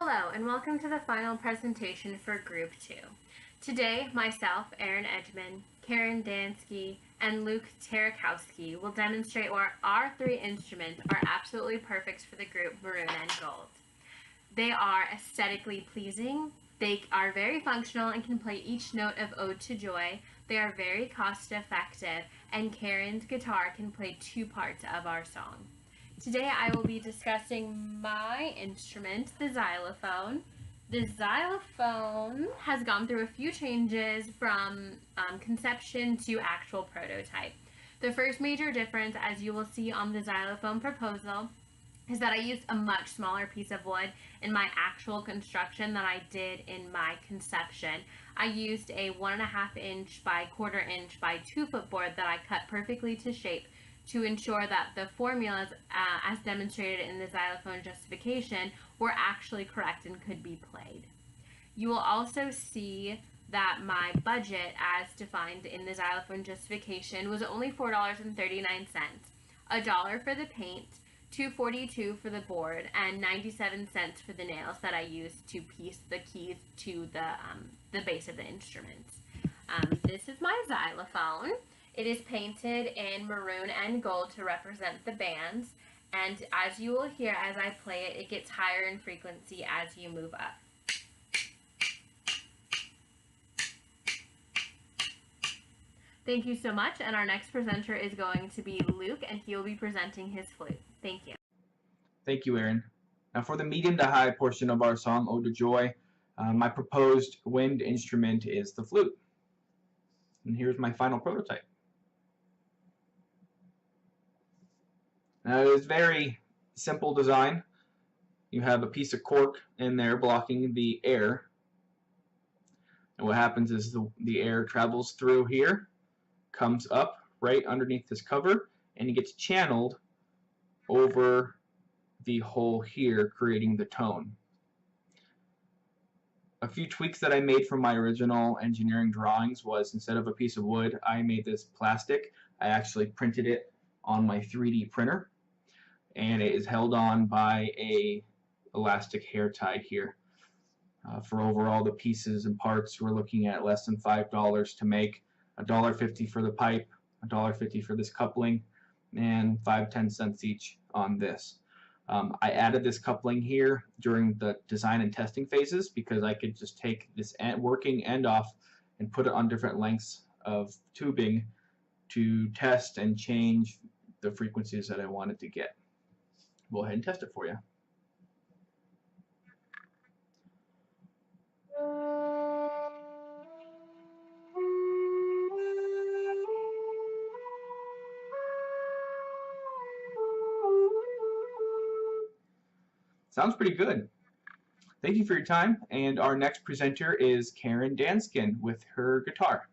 Hello and welcome to the final presentation for Group 2. Today, myself, Erin Edgman, Karen Dansky, and Luke Terakowski will demonstrate why our three instruments are absolutely perfect for the group Maroon and Gold. They are aesthetically pleasing, they are very functional and can play each note of Ode to Joy, they are very cost effective, and Karen's guitar can play two parts of our song. Today I will be discussing my instrument, the xylophone. The xylophone has gone through a few changes from conception to actual prototype. The first major difference, as you will see on the xylophone proposal, is that I used a much smaller piece of wood in my actual construction than I did in my conception. I used a 1.5 inch by 1/4 inch by 2 foot board that I cut perfectly to shape to ensure that the formulas, as demonstrated in the xylophone justification, were actually correct and could be played. You will also see that my budget, as defined in the xylophone justification, was only $4.39, $1 for the paint, $2.42 for the board, and 97 cents for the nails that I used to piece the keys to the base of the instrument. This is my xylophone. It is painted in maroon and gold to represent the bands, and as you will hear as I play it, it gets higher in frequency as you move up. Thank you so much, and our next presenter is going to be Luke, and he will be presenting his flute. Thank you. Thank you, Erin. Now for the medium to high portion of our song, Ode to Joy, my proposed wind instrument is the flute. And here's my final prototype. Now it is very simple design. You have a piece of cork in there blocking the air. And what happens is the air travels through here, comes up right underneath this cover, and it gets channeled over the hole here, creating the tone. A few tweaks that I made from my original engineering drawings was, instead of a piece of wood, I made this plastic. I actually printed it on my 3D printer, and it is held on by a elastic hair tie here. For overall the pieces and parts, we're looking at less than $5 to make, $1.50 for the pipe, $1.50 for this coupling, and 5-10 cents each on this. I added this coupling here during the design and testing phases because I could just take this working end off and put it on different lengths of tubing to test and change the frequencies that I wanted to get. Go ahead and test it for you. Sounds pretty good. Thank you for your time, and our next presenter is Karen Danskin with her guitar.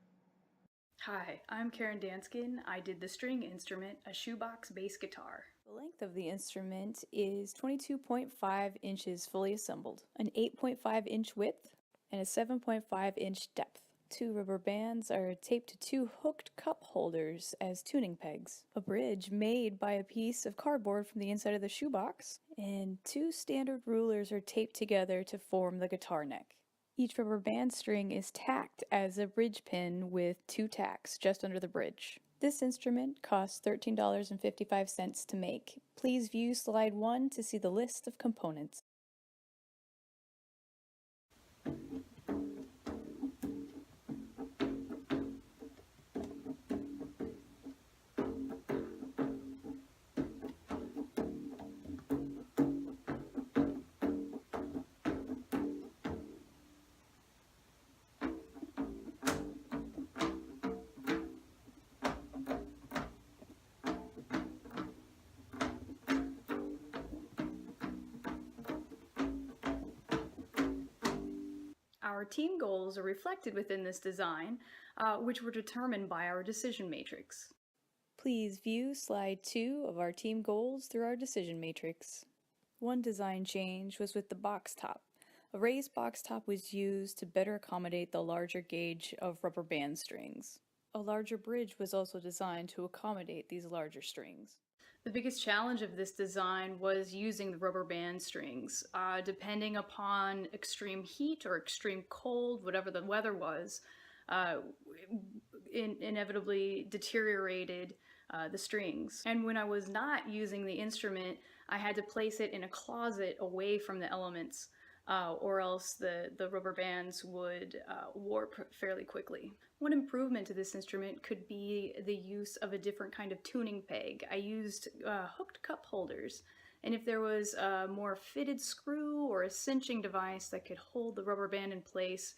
Hi, I'm Karen Danskin. I did the string instrument, a shoebox bass guitar. The length of the instrument is 22.5 inches fully assembled, an 8.5 inch width, and a 7.5 inch depth. 2 rubber bands are taped to 2 hooked cup holders as tuning pegs, a bridge made by a piece of cardboard from the inside of the shoebox, and 2 standard rulers are taped together to form the guitar neck. Each rubber band string is tacked as a bridge pin with 2 tacks just under the bridge. This instrument costs $13.55 to make. Please view slide 1 to see the list of components. Our team goals are reflected within this design, which were determined by our decision matrix. Please view slide 2 of our team goals through our decision matrix. One design change was with the box top. A raised box top was used to better accommodate the larger gauge of rubber band strings. A larger bridge was also designed to accommodate these larger strings. The biggest challenge of this design was using the rubber band strings. Depending upon extreme heat or extreme cold, whatever the weather was, inevitably deteriorated the strings. And when I was not using the instrument, I had to place it in a closet away from the elements, or else the rubber bands would warp fairly quickly. One improvement to this instrument could be the use of a different kind of tuning peg. I used hooked cup holders, and if there was a more fitted screw or a cinching device that could hold the rubber band in place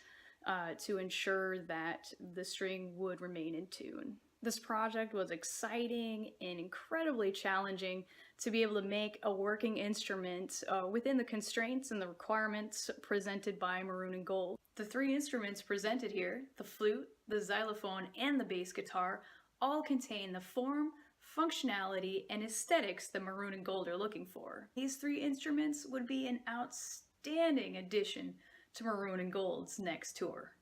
to ensure that the string would remain in tune. This project was exciting and incredibly challenging to be able to make a working instrument within the constraints and the requirements presented by Maroon and Gold. The three instruments presented here, the flute, the xylophone, and the bass guitar, all contain the form, functionality, and aesthetics that Maroon and Gold are looking for. These three instruments would be an outstanding addition to Maroon and Gold's next tour.